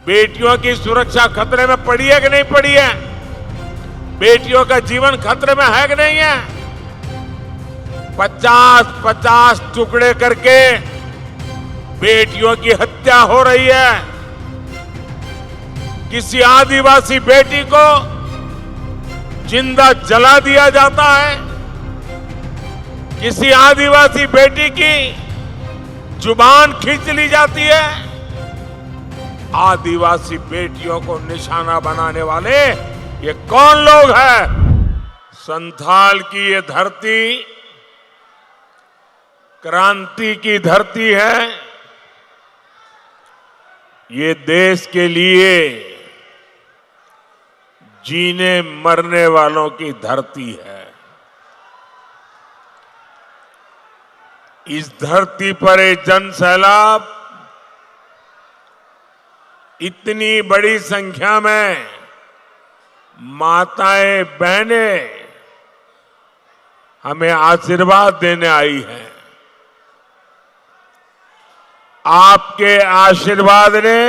बेटियों की सुरक्षा खतरे में पड़ी है कि नहीं पड़ी है? बेटियों का जीवन खतरे में है कि नहीं है? 50-50 टुकड़े करके बेटियों की हत्या हो रही है। किसी आदिवासी बेटी को जिंदा जला दिया जाता है। किसी आदिवासी बेटी की जुबान खींच ली जाती है। आदिवासी बेटियों को निशाना बनाने वाले ये कौन लोग हैं? संथाल की ये धरती क्रांति की धरती है। ये देश के लिए जीने मरने वालों की धरती है। इस धरती पर एक जन सैलाब इतनी बड़ी संख्या में माताएं बहनें हमें आशीर्वाद देने आई हैं। आपके आशीर्वाद ने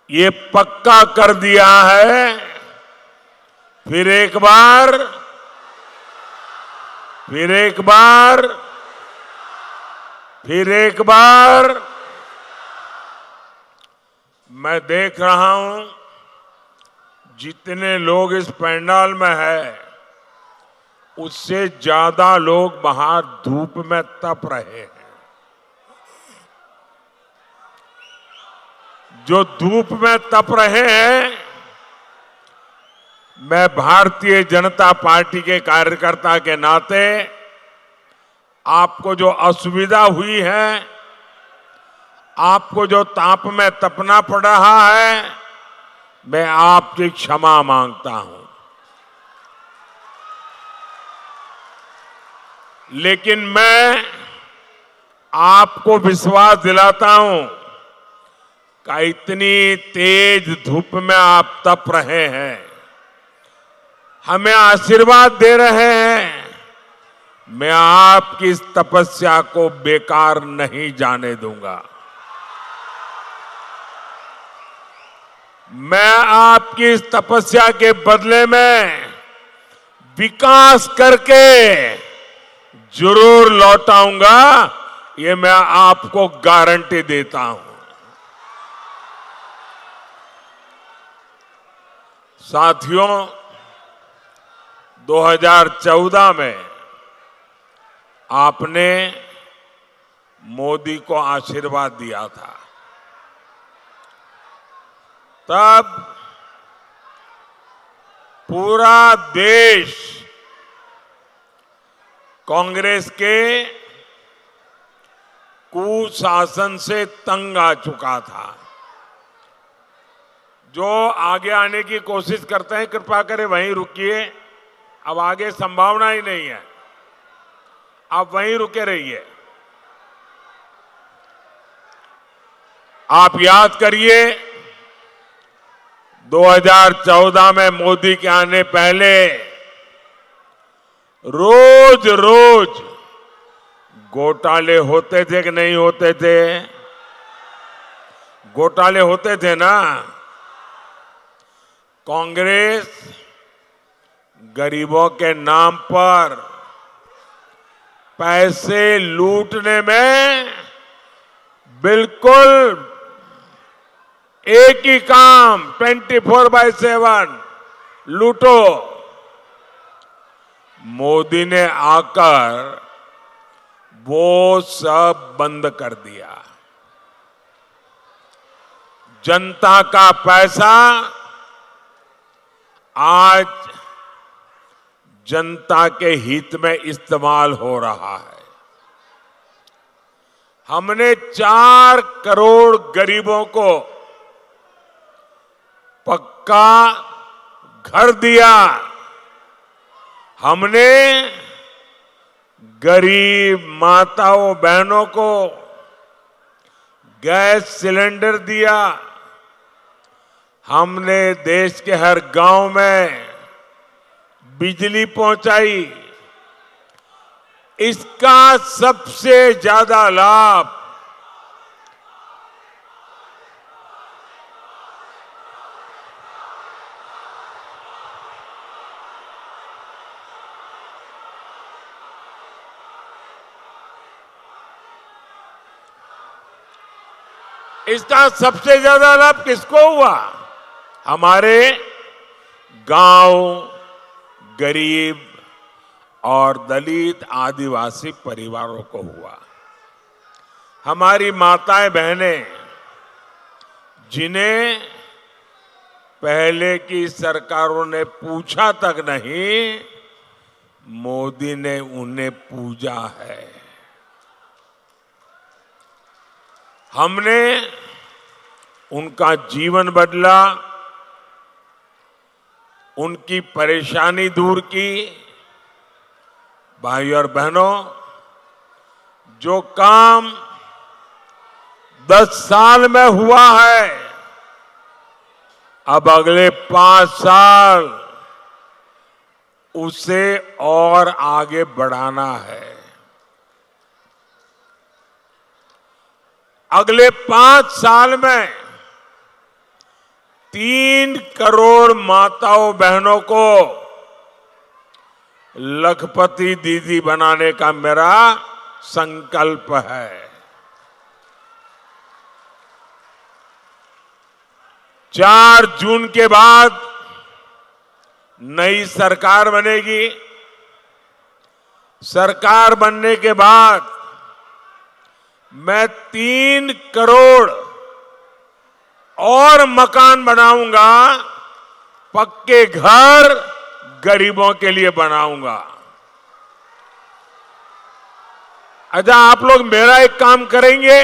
ये पक्का कर दिया है, फिर एक बार मैं देख रहा हूं जितने लोग इस पंडाल में है उससे ज्यादा लोग बाहर धूप में तप रहे हैं। जो धूप में तप रहे हैं, मैं भारतीय जनता पार्टी के कार्यकर्ता के नाते आपको जो असुविधा हुई है, आपको जो ताप में तपना पड़ रहा है, मैं आपकी क्षमा मांगता हूं। लेकिन मैं आपको विश्वास दिलाता हूं कि इतनी तेज धूप में आप तप रहे हैं, हमें आशीर्वाद दे रहे हैं, मैं आपकी इस तपस्या को बेकार नहीं जाने दूंगा। मैं आपकी इस तपस्या के बदले में विकास करके जरूर लौटाऊंगा, ये मैं आपको गारंटी देता हूं। साथियों, 2014 में आपने मोदी को आशीर्वाद दिया था। तब पूरा देश कांग्रेस के कुशासन से तंग आ चुका था। जो आगे आने की कोशिश करते हैं, कृपा करें वहीं रुकिए, अब आगे संभावना ही नहीं है, आप वहीं रुके रहिए। आप याद करिए 2014 में मोदी के आने पहले रोज रोज घोटाले होते थे कि नहीं होते थे? घोटाले होते थे ना। कांग्रेस गरीबों के नाम पर पैसे लूटने में बिल्कुल एक ही काम 24/7 लूटो। मोदी ने आकर वो सब बंद कर दिया। जनता का पैसा आज जनता के हित में इस्तेमाल हो रहा है। हमने 4 करोड़ गरीबों को पक्का घर दिया। हमने गरीब माताओं बहनों को गैस सिलेंडर दिया। हमने देश के हर गांव में बिजली पहुंचाई। इसका सबसे ज्यादा लाभ इसका सबसे ज्यादा लाभ किसको हुआ? हमारे गांव, गरीब और दलित आदिवासी परिवारों को हुआ। हमारी माताएं बहनें, जिन्हें पहले की सरकारों ने पूछा तक नहीं, मोदी ने उन्हें पूजा है। हमने उनका जीवन बदला, उनकी परेशानी दूर की। भाइयों और बहनों, जो काम 10 साल में हुआ है, अब अगले 5 साल उसे और आगे बढ़ाना है। अगले 5 साल में 3 करोड़ माताओं बहनों को लखपति दीदी बनाने का मेरा संकल्प है। 4 जून के बाद नई सरकार बनेगी। सरकार बनने के बाद मैं 3 करोड़ और मकान बनाऊंगा, पक्के घर गरीबों के लिए बनाऊंगा। अच्छा, आप लोग मेरा एक काम करेंगे?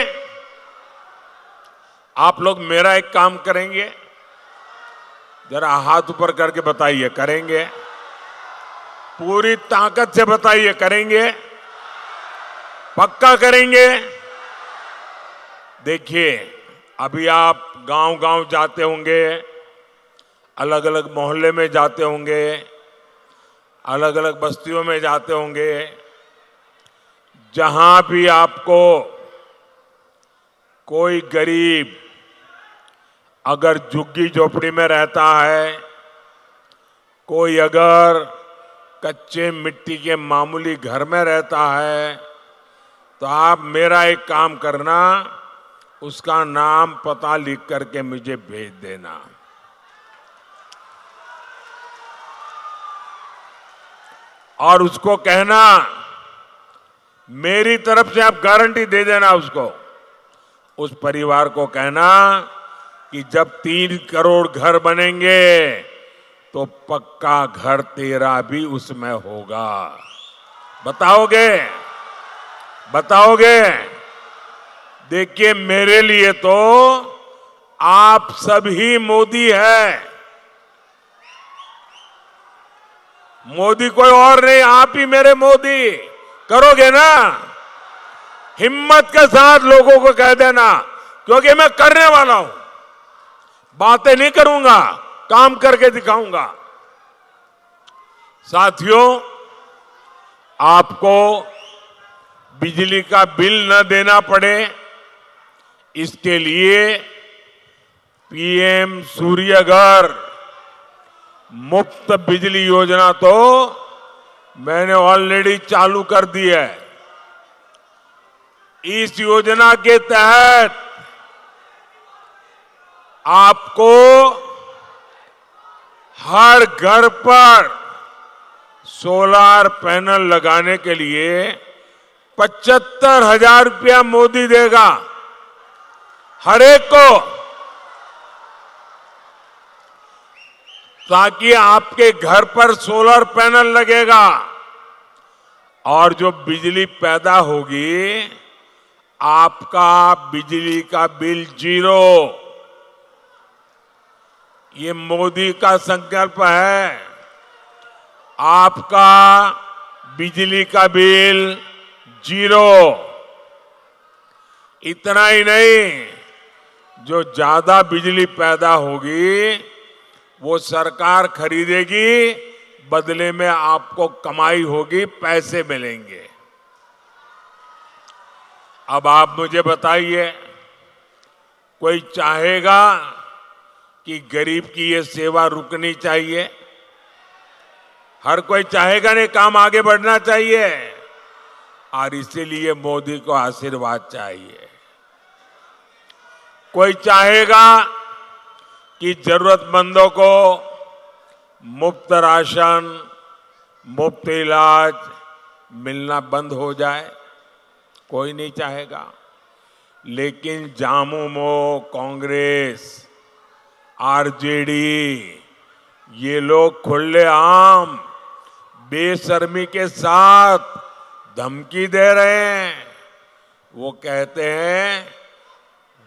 आप लोग मेरा एक काम करेंगे? जरा हाथ ऊपर करके बताइए, करेंगे? पूरी ताकत से बताइए, करेंगे? पक्का करेंगे? देखिए, अभी आप गांव-गांव जाते होंगे, अलग अलग मोहल्ले में जाते होंगे, अलग अलग बस्तियों में जाते होंगे। जहां भी आपको कोई गरीब अगर झुग्गी झोपड़ी में रहता है, कोई अगर कच्चे मिट्टी के मामूली घर में रहता है, तो आप मेरा एक काम करना, उसका नाम पता लिख करके मुझे भेज देना। और उसको कहना, मेरी तरफ से आप गारंटी दे देना उसको, उस परिवार को कहना कि जब 3 करोड़ घर बनेंगे तो पक्का घर तेरा भी उसमें होगा। बताओगे? बताओगे? देखिए, मेरे लिए तो आप सभी मोदी है। मोदी कोई और नहीं, आप ही मेरे मोदी। करोगे ना? हिम्मत के साथ लोगों को कह देना, क्योंकि मैं करने वाला हूं। बातें नहीं करूंगा, काम करके दिखाऊंगा। साथियों, आपको बिजली का बिल न देना पड़े, इसके लिए पीएम सूर्यघर मुफ्त बिजली योजना तो मैंने ऑलरेडी चालू कर दी है। इस योजना के तहत आपको हर घर पर सोलर पैनल लगाने के लिए 75,000 रुपया मोदी देगा हर एक को, ताकि आपके घर पर सोलर पैनल लगेगा और जो बिजली पैदा होगी, आपका बिजली का बिल 0। ये मोदी का संकल्प है। आपका बिजली का बिल 0। इतना ही नहीं, जो ज्यादा बिजली पैदा होगी वो सरकार खरीदेगी, बदले में आपको कमाई होगी, पैसे मिलेंगे। अब आप मुझे बताइए, कोई चाहेगा कि गरीब की ये सेवा रुकनी चाहिए? हर कोई चाहेगा नहीं, काम आगे बढ़ना चाहिए। और इसीलिए मोदी को आशीर्वाद चाहिए। कोई चाहेगा कि जरूरतमंदों को मुफ्त राशन, मुफ्त इलाज मिलना बंद हो जाए? कोई नहीं चाहेगा। लेकिन झामुमो, कांग्रेस, आरजेडी, ये लोग खुलेआम बेशर्मी के साथ धमकी दे रहे हैं। वो कहते हैं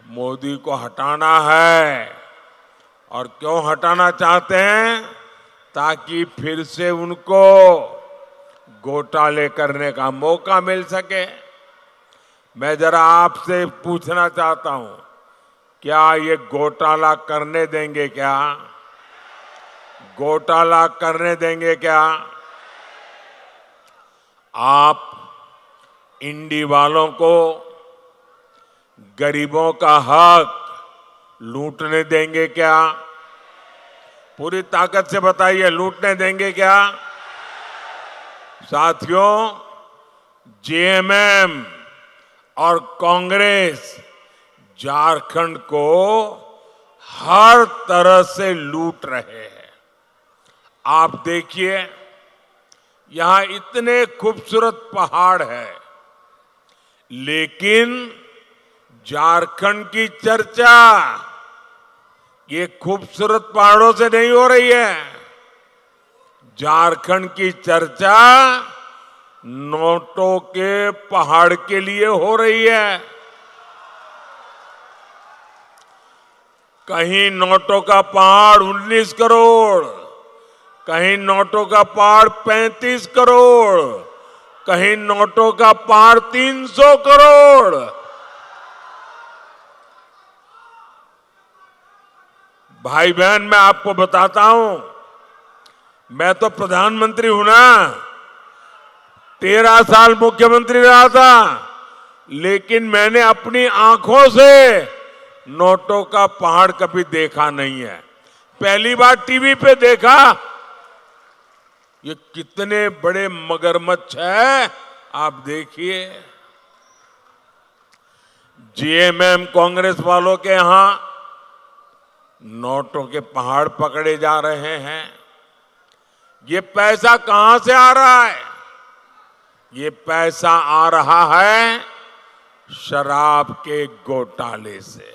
मोदी को हटाना है। और क्यों हटाना चाहते हैं? ताकि फिर से उनको घोटाले करने का मौका मिल सके। मैं जरा आपसे पूछना चाहता हूं, क्या ये घोटाला करने देंगे? क्या घोटाला करने देंगे? क्या आप इंडी वालों को गरीबों का हक लूटने देंगे? क्या पूरी ताकत से बताइए, लूटने देंगे क्या? साथियों, जेएमएम और कांग्रेस झारखंड को हर तरह से लूट रहे हैं। आप देखिए, यहां इतने खूबसूरत पहाड़ है, लेकिन झारखंड की चर्चा ये खूबसूरत पहाड़ों से नहीं हो रही है। झारखंड की चर्चा नोटों के पहाड़ के लिए हो रही है। कहीं नोटों का पहाड़ 19 करोड़, कहीं नोटों का पहाड़ 35 करोड़, कहीं नोटों का पहाड़ 300 करोड़। भाई बहन, मैं आपको बताता हूं, मैं तो प्रधानमंत्री हूं ना, 13 साल मुख्यमंत्री रहा था, लेकिन मैंने अपनी आंखों से नोटों का पहाड़ कभी देखा नहीं है। पहली बार टीवी पे देखा। ये कितने बड़े मगरमच्छ है, आप देखिए। जेएमएम कांग्रेस वालों के यहां नोटों के पहाड़ पकड़े जा रहे हैं। ये पैसा कहां से आ रहा है? ये पैसा आ रहा है शराब के घोटाले से।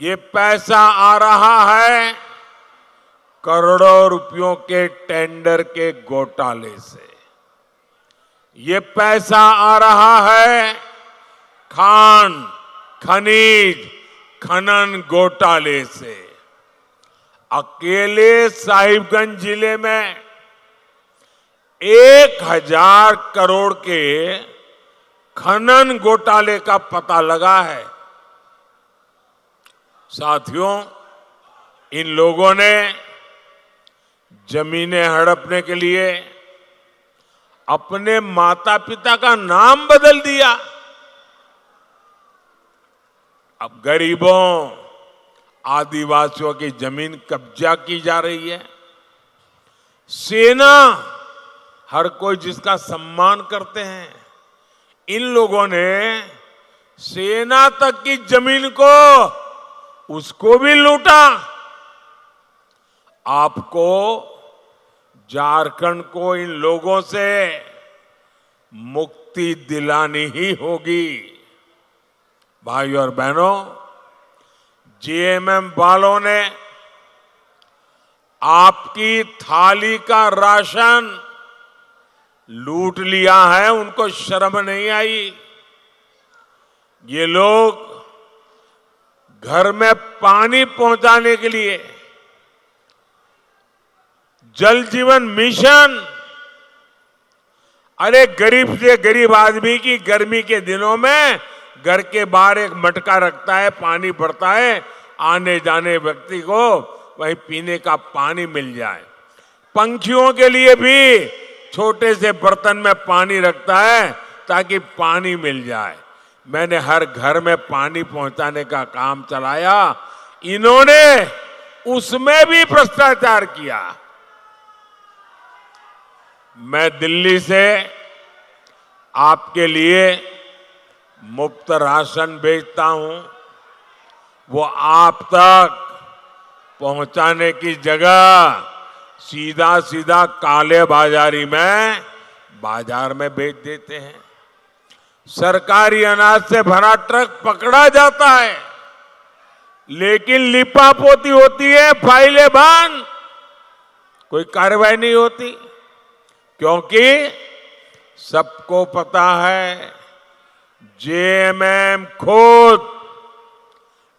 ये पैसा आ रहा है करोड़ों रुपयों के टेंडर के घोटाले से। ये पैसा आ रहा है खान, खनिज, खनन घोटाले से। अकेले साहिबगंज जिले में 1000 करोड़ के खनन घोटाले का पता लगा है। साथियों, इन लोगों ने जमीनें हड़पने के लिए अपने माता पिता का नाम बदल दिया। अब गरीबों, आदिवासियों की जमीन कब्जा की जा रही है। सेना, हर कोई जिसका सम्मान करते हैं, इन लोगों ने सेना तक की जमीन को उसको भी लूटा। आपको झारखंड को इन लोगों से मुक्ति दिलानी ही होगी। भाइयों और बहनों, जेएमएम वालों ने आपकी थाली का राशन लूट लिया है, उनको शर्म नहीं आई। ये लोग घर में पानी पहुंचाने के लिए जल जीवन मिशन, अरे गरीब से गरीब आदमी की गर्मी के दिनों में घर के बाहर एक मटका रखता है, पानी भरता है, आने जाने व्यक्ति को वही पीने का पानी मिल जाए। पंछियों के लिए भी छोटे से बर्तन में पानी रखता है ताकि पानी मिल जाए। मैंने हर घर में पानी पहुंचाने का काम चलाया, इन्होंने उसमें भी भ्रष्टाचार किया। मैं दिल्ली से आपके लिए मुफ्त राशन भेजता हूं, वो आप तक पहुंचाने की जगह सीधा सीधा काले बाजारी में बाजार में बेच देते हैं। सरकारी अनाज से भरा ट्रक पकड़ा जाता है, लेकिन लिपापोती होती है, फाइलें बंद, कोई कार्रवाई नहीं होती, क्योंकि सबको पता है जेएमएम खुद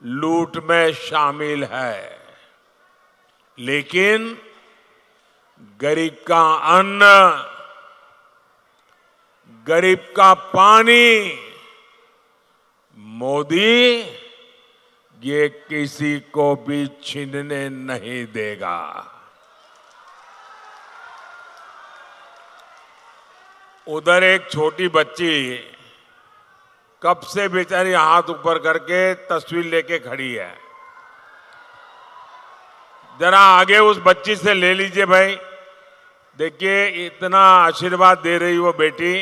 लूट में शामिल है। लेकिन गरीब का अन्न, गरीब का पानी मोदी ये किसी को भी छीनने नहीं देगा। उधर एक छोटी बच्ची कब से बेचारी हाथ ऊपर करके तस्वीर लेके खड़ी है। जरा आगे उस बच्ची से ले लीजिए भाई। देखिए इतना आशीर्वाद दे रही वो बेटी।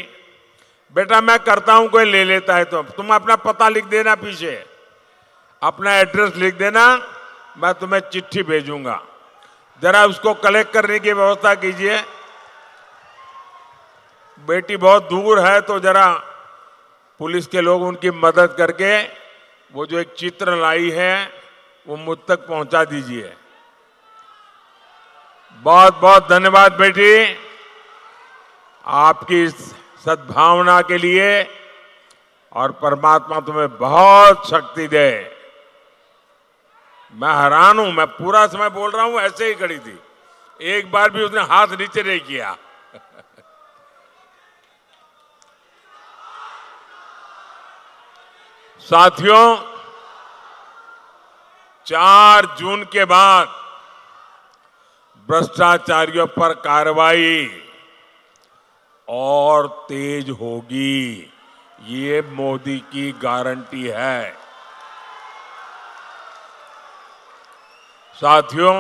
बेटा मैं करता हूं, कोई ले लेता है तो तुम अपना पता लिख देना, पीछे अपना एड्रेस लिख देना, मैं तुम्हें चिट्ठी भेजूंगा। जरा उसको कलेक्ट करने की व्यवस्था कीजिए। बेटी बहुत दूर है तो जरा पुलिस के लोग उनकी मदद करके वो जो एक चित्र लाई है वो मुझ तक पहुंचा दीजिए। बहुत बहुत धन्यवाद बेटी, आपकी इस सद्भावना के लिए, और परमात्मा तुम्हें बहुत शक्ति दे। मैं हैरान हूं, मैं पूरा समय बोल रहा हूं, ऐसे ही खड़ी थी, एक बार भी उसने हाथ नीचे नहीं किया। साथियों, 4 जून के बाद भ्रष्टाचारियों पर कार्रवाई और तेज होगी, ये मोदी की गारंटी है। साथियों,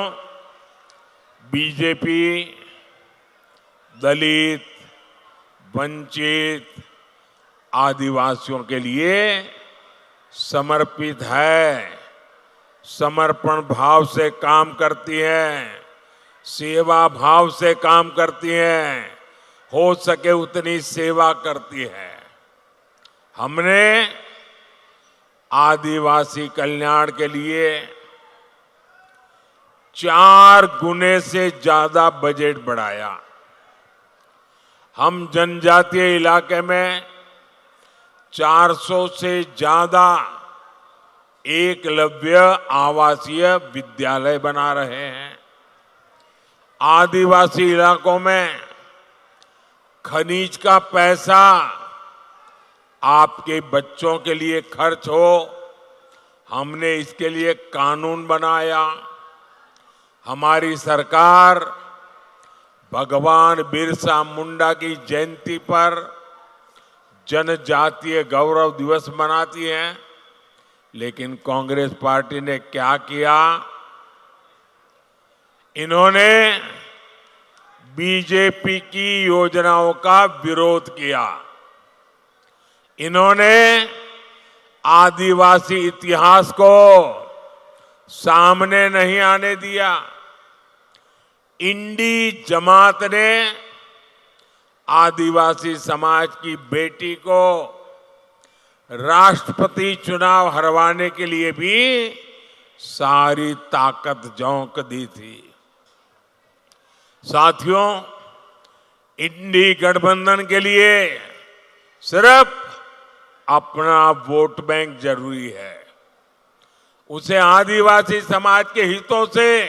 बीजेपी दलित, वंचित, आदिवासियों के लिए समर्पित है, समर्पण भाव से काम करती है, सेवा भाव से काम करती है, हो सके उतनी सेवा करती है। हमने आदिवासी कल्याण के लिए 4 गुने से ज्यादा बजट बढ़ाया। हम जनजातीय इलाके में 400 से ज्यादा एकलव्य आवासीय विद्यालय बना रहे हैं। आदिवासी इलाकों में खनिज का पैसा आपके बच्चों के लिए खर्च हो, हमने इसके लिए कानून बनाया। हमारी सरकार भगवान बिरसा मुंडा की जयंती पर जनजातीय गौरव दिवस मनाती है, लेकिन कांग्रेस पार्टी ने क्या किया? इन्होंने बीजेपी की योजनाओं का विरोध किया। इन्होंने आदिवासी इतिहास को सामने नहीं आने दिया। इंडी जमात ने आदिवासी समाज की बेटी को राष्ट्रपति चुनाव हरवाने के लिए भी सारी ताकत झोंक दी थी। साथियों, इंडी गठबंधन के लिए सिर्फ अपना वोट बैंक जरूरी है, उसे आदिवासी समाज के हितों से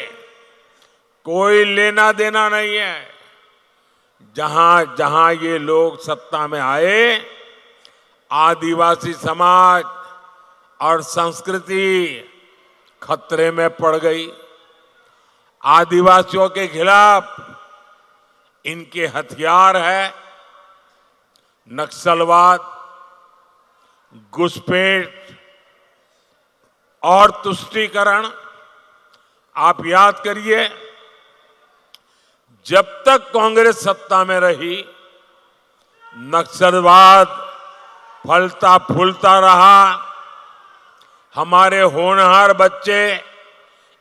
कोई लेना देना नहीं है। जहां जहां ये लोग सत्ता में आए, आदिवासी समाज और संस्कृति खतरे में पड़ गई। आदिवासियों के खिलाफ इनके हथियार है नक्सलवाद, घुसपैठ और तुष्टीकरण। आप याद करिए, जब तक कांग्रेस सत्ता में रही, नक्सलवाद फलता फूलता रहा। हमारे होनहार बच्चे,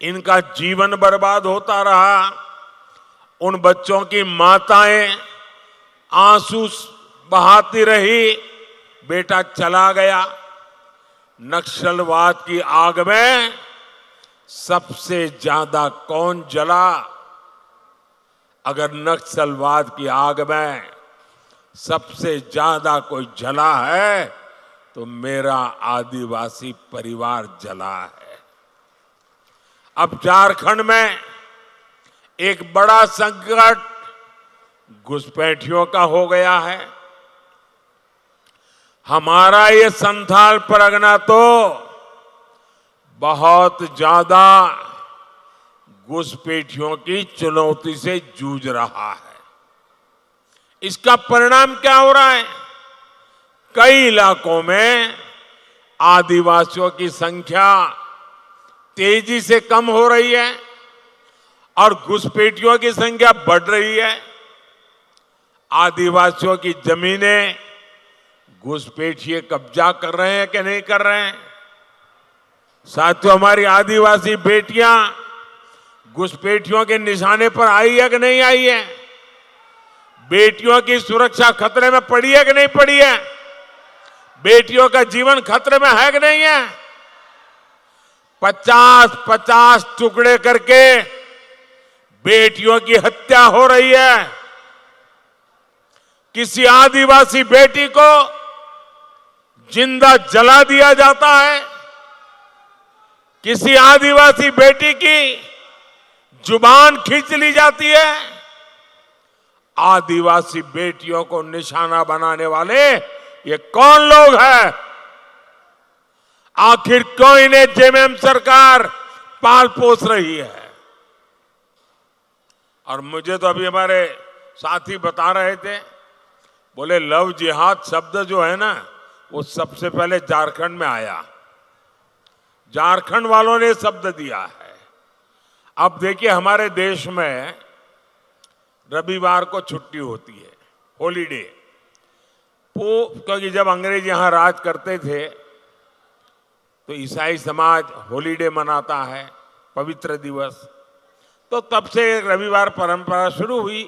इनका जीवन बर्बाद होता रहा। उन बच्चों की माताएं आंसू बहाती रही, बेटा चला गया। नक्सलवाद की आग में सबसे ज्यादा कौन जला? अगर नक्सलवाद की आग में सबसे ज्यादा कोई जला है तो मेरा आदिवासी परिवार जला है। अब झारखंड में एक बड़ा संकट घुसपैठियों का हो गया है। हमारा ये संथाल परगना तो बहुत ज्यादा घुसपैठियों की चुनौती से जूझ रहा है। इसका परिणाम क्या हो रहा है? कई इलाकों में आदिवासियों की संख्या तेजी से कम हो रही है और घुसपैठियों की संख्या बढ़ रही है। आदिवासियों की जमीनें घुसपैठिए कब्जा कर रहे हैं कि नहीं कर रहे हैं? साथियों, हमारी आदिवासी बेटियां घुसपैठियों के निशाने पर आई है कि नहीं आई है? बेटियों की सुरक्षा खतरे में पड़ी है कि नहीं पड़ी है? बेटियों का जीवन खतरे में है कि नहीं है? 50-50 टुकड़े करके बेटियों की हत्या हो रही है। किसी आदिवासी बेटी को जिंदा जला दिया जाता है। किसी आदिवासी बेटी की जुबान खींच ली जाती है। आदिवासी बेटियों को निशाना बनाने वाले ये कौन लोग हैं? आखिर क्यों इन्हें जेएमएम सरकार पाल पोस रही है? और मुझे तो अभी हमारे साथी बता रहे थे, बोले लव जिहाद शब्द जो है ना, वो सबसे पहले झारखंड में आया। झारखंड वालों ने शब्द दिया है। अब देखिए, हमारे देश में रविवार को छुट्टी होती है, हॉलीडे। क्योंकि जब अंग्रेज यहां राज करते थे तो ईसाई समाज हॉलीडे मनाता है, पवित्र दिवस। तो तब से रविवार परंपरा शुरू हुई।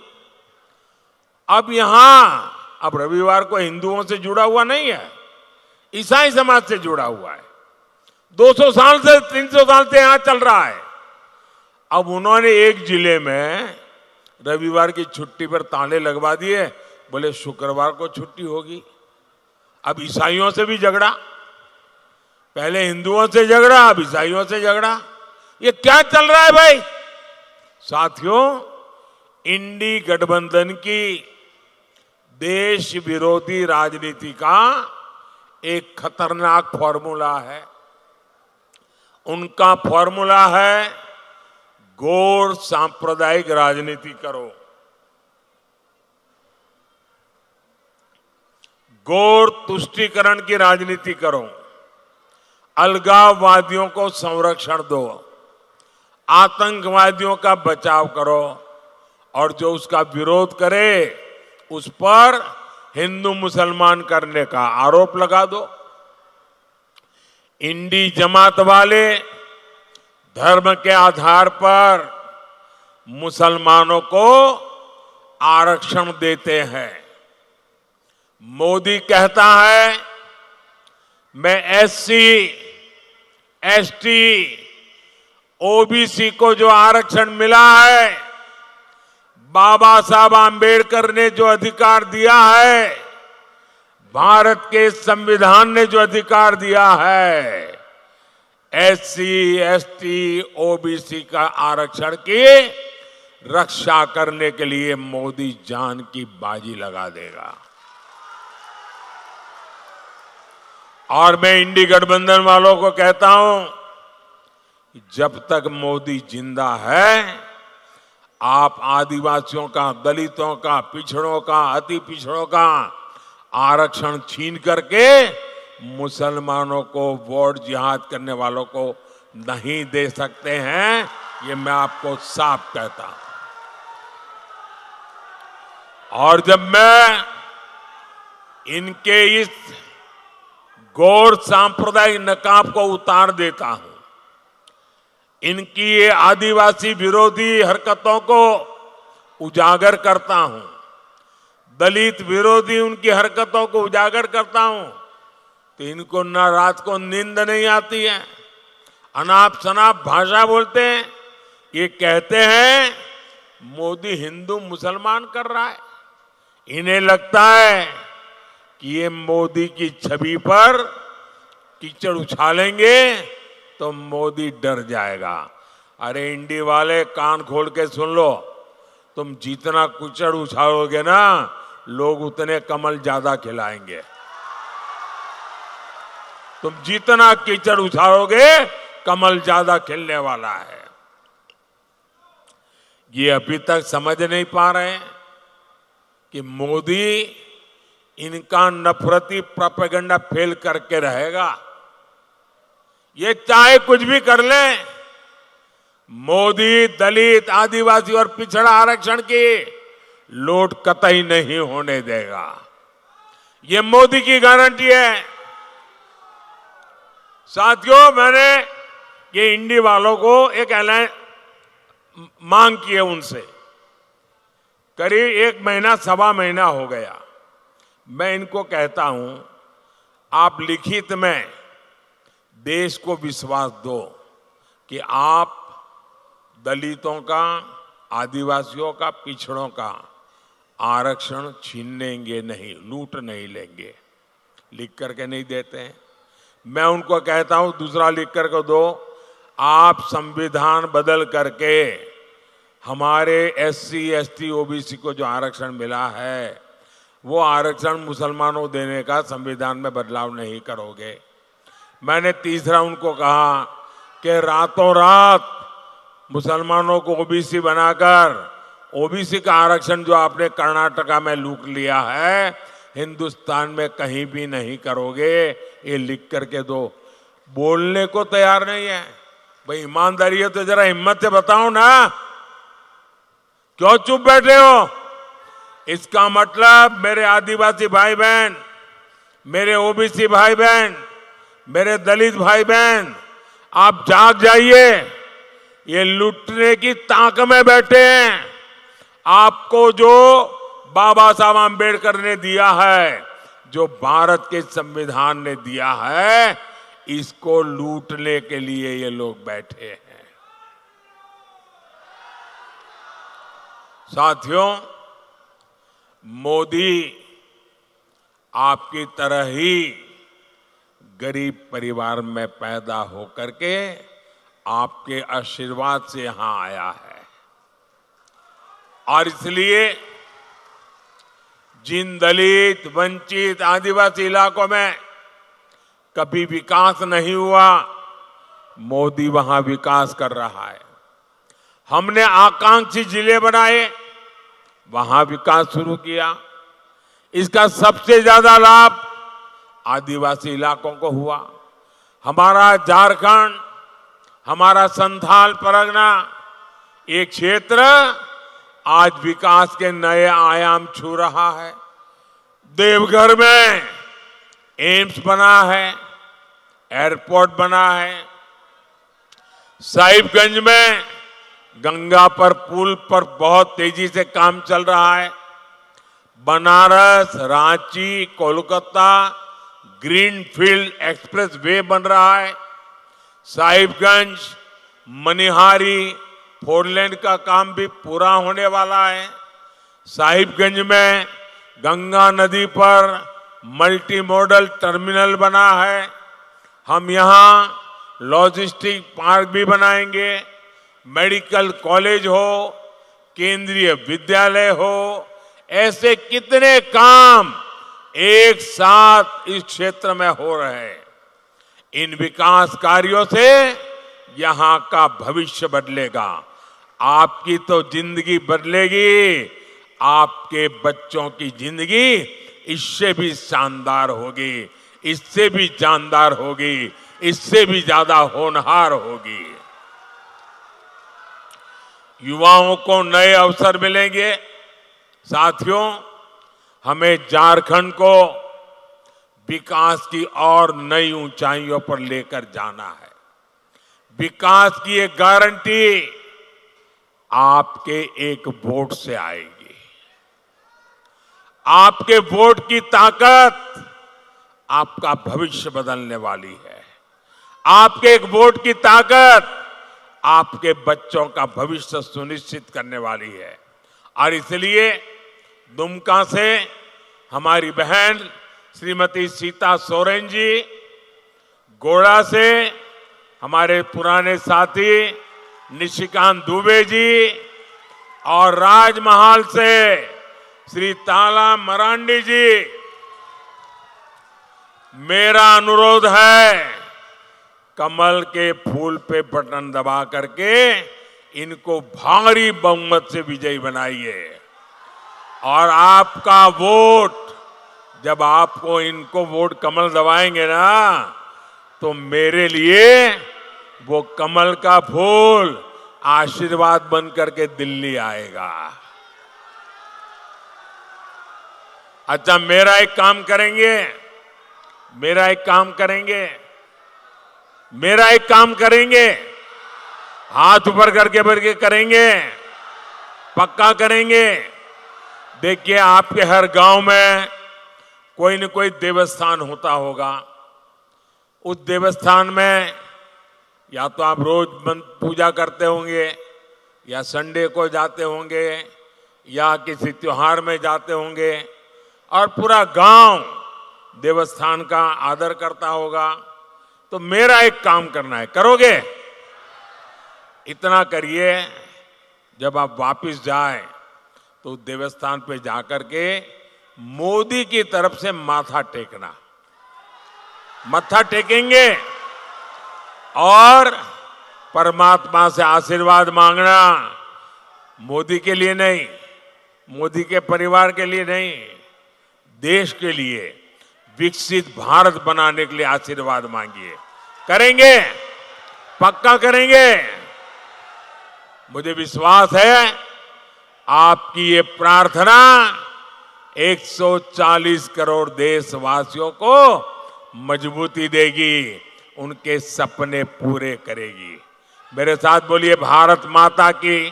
अब रविवार को हिंदुओं से जुड़ा हुआ नहीं है, ईसाई समाज से जुड़ा हुआ है। 200 साल से 300 साल से यहां चल रहा है। अब उन्होंने एक जिले में रविवार की छुट्टी पर ताले लगवा दिए, बोले शुक्रवार को छुट्टी होगी। अब ईसाइयों से भी झगड़ा, पहले हिंदुओं से झगड़ा, अब ईसाइयों से झगड़ा। ये क्या चल रहा है भाई? साथियों, इंडी गठबंधन की देश विरोधी राजनीति का एक खतरनाक फॉर्मूला है। उनका फॉर्मूला है गौर सांप्रदायिक राजनीति करो, गौर तुष्टीकरण की राजनीति करो, अलगाववादियों को संरक्षण दो, आतंकवादियों का बचाव करो और जो उसका विरोध करे उस पर हिंदू मुसलमान करने का आरोप लगा दो। इंडी जमात वाले धर्म के आधार पर मुसलमानों को आरक्षण देते हैं। मोदी कहता है मैं एससी, एसटी, ओबीसी को जो आरक्षण मिला है, बाबा साहब आंबेडकर ने जो अधिकार दिया है, भारत के संविधान ने जो अधिकार दिया है, एससी, एसटी, ओबीसी का आरक्षण की रक्षा करने के लिए मोदी जान की बाजी लगा देगा। और मैं इंडी गठबंधन वालों को कहता हूं, जब तक मोदी जिंदा है, आप आदिवासियों का, दलितों का, पिछड़ों का, अति पिछड़ों का आरक्षण छीन करके मुसलमानों को वोट जिहाद करने वालों को नहीं दे सकते हैं। ये मैं आपको साफ कहता हूं। और जब मैं इनके इस गौर सांप्रदायिक नकाब को उतार देता हूं। इनकी ये आदिवासी विरोधी हरकतों को उजागर करता हूं। दलित विरोधी उनकी हरकतों को उजागर करता हूं तो इनको न रात को नींद नहीं आती है, अनाप शनाप भाषा बोलते हैं। ये कहते हैं मोदी हिंदू मुसलमान कर रहा है। इन्हें लगता है कि ये मोदी की छवि पर कीचड़ उछालेंगे तो मोदी डर जाएगा। अरे इंडी वाले, कान खोल के सुन लो, तुम जितना कीचड़ उछालोगे ना, लोग उतने कमल ज्यादा खिलाएंगे। तुम जितना कीचड़ उछालोगे, कमल ज्यादा खिलने वाला है। ये अभी तक समझ नहीं पा रहे हैं कि मोदी इनका नफरती प्रोपेगेंडा फेल करके रहेगा। ये चाहे कुछ भी कर ले, मोदी दलित, आदिवासी और पिछड़ा आरक्षण की लूट कतई नहीं होने देगा। ये मोदी की गारंटी है। साथियों, मैंने ये इंडी वालों को एक ऐलान मांग की है उनसे। करीब 1 महीना, सवा महीना हो गया। मैं इनको कहता हूं, आप लिखित में देश को विश्वास दो कि आप दलितों का, आदिवासियों का, पिछड़ों का आरक्षण छीनेंगे नहीं, लूट नहीं लेंगे। लिख करके नहीं देते हैं। मैं उनको कहता हूं, दूसरा लिख करके दो, आप संविधान बदल करके हमारे एससी, एसटी, ओबीसी को जो आरक्षण मिला है, वो आरक्षण मुसलमानों देने का संविधान में बदलाव नहीं करोगे। मैंने तीसरा उनको कहा कि रातों रात मुसलमानों को ओबीसी बनाकर ओबीसी का आरक्षण जो आपने कर्नाटका में लूट लिया है, हिंदुस्तान में कहीं भी नहीं करोगे। ये लिख करके दो। बोलने को तैयार नहीं है। भाई ईमानदारी है तो जरा हिम्मत से बताओ ना, क्यों चुप बैठे हो? इसका मतलब मेरे आदिवासी भाई बहन, मेरे ओबीसी भाई बहन, मेरे दलित भाई बहन, आप जाग जाइए। ये लूटने की ताक में बैठे हैं। आपको जो बाबा साहब आंबेडकर ने दिया है, जो भारत के संविधान ने दिया है, इसको लूटने के लिए ये लोग बैठे हैं। साथियों, मोदी आपकी तरह ही गरीब परिवार में पैदा होकर के आपके आशीर्वाद से यहां आया है। और इसलिए जिन दलित, वंचित, आदिवासी इलाकों में कभी विकास नहीं हुआ, मोदी वहां विकास कर रहा है। हमने आकांक्षी जिले बनाए, वहां विकास शुरू किया। इसका सबसे ज्यादा लाभ आदिवासी इलाकों को हुआ। हमारा झारखंड, हमारा संथाल परगना, एक क्षेत्र आज विकास के नए आयाम छू रहा है। देवघर में एम्स बना है, एयरपोर्ट बना है। साहिबगंज में गंगा पर पुल पर बहुत तेजी से काम चल रहा है। Banaras, Ranchi, Kolkata greenfield express way बन रहा है। साहिबगंज, मनिहारी 4 लेन का काम भी पूरा होने वाला है। साहिबगंज में गंगा नदी पर मल्टी मॉडल टर्मिनल बना है। हम यहां लॉजिस्टिक पार्क भी बनाएंगे। मेडिकल कॉलेज हो, केंद्रीय विद्यालय हो, ऐसे कितने काम एक साथ इस क्षेत्र में हो रहे हैं। इन विकास कार्यों से यहां का भविष्य बदलेगा। आपकी तो जिंदगी बदलेगी, आपके बच्चों की जिंदगी इससे भी शानदार होगी, इससे भी जानदार होगी, इससे भी ज्यादा होनहार होगी। युवाओं को नए अवसर मिलेंगे। साथियों, हमें झारखंड को विकास की और नई ऊंचाइयों पर लेकर जाना है। विकास की एक गारंटी आपके एक वोट से आएगी। आपके वोट की ताकत आपका भविष्य बदलने वाली है। आपके एक वोट की ताकत आपके बच्चों का भविष्य सुनिश्चित करने वाली है। और इसलिए दुमका से हमारी बहन श्रीमती सीता सोरेन जी, गोड़ा से हमारे पुराने साथी निशिकांत दुबे जी और राजमहल से श्री ताला मरांडी जी, मेरा अनुरोध है कमल के फूल पे बटन दबा करके इनको भारी बहुमत से विजयी बनाइए। और आपका वोट, जब आपको इनको वोट कमल दबाएंगे ना, तो मेरे लिए वो कमल का फूल आशीर्वाद बन करके दिल्ली आएगा। अच्छा, मेरा एक काम करेंगे, हाथ ऊपर करके करेंगे, पक्का करेंगे। देखिए, आपके हर गांव में कोई न कोई देवस्थान होता होगा। उस देवस्थान में या तो आप रोज पूजा करते होंगे, या संडे को जाते होंगे, या किसी त्योहार में जाते होंगे, और पूरा गांव देवस्थान का आदर करता होगा। तो मेरा एक काम करना है, करोगे? इतना करिए, जब आप वापस जाएं तो देवस्थान पे जाकर के मोदी की तरफ से माथा टेकना, मत्था टेकेंगे और परमात्मा से आशीर्वाद मांगना। मोदी के लिए नहीं, मोदी के परिवार के लिए नहीं, देश के लिए, विकसित भारत बनाने के लिए आशीर्वाद मांगिए। करेंगे? पक्का करेंगे? मुझे विश्वास है आपकी ये प्रार्थना 140 करोड़ देशवासियों को मजबूती देगी, उनके सपने पूरे करेगी। मेरे साथ बोलिए, भारत माता की,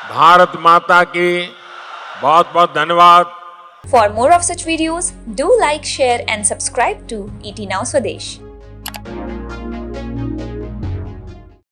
भारत माता की। बहुत बहुत धन्यवाद। For more of such videos, do like, share and subscribe to ET Now Swadesh.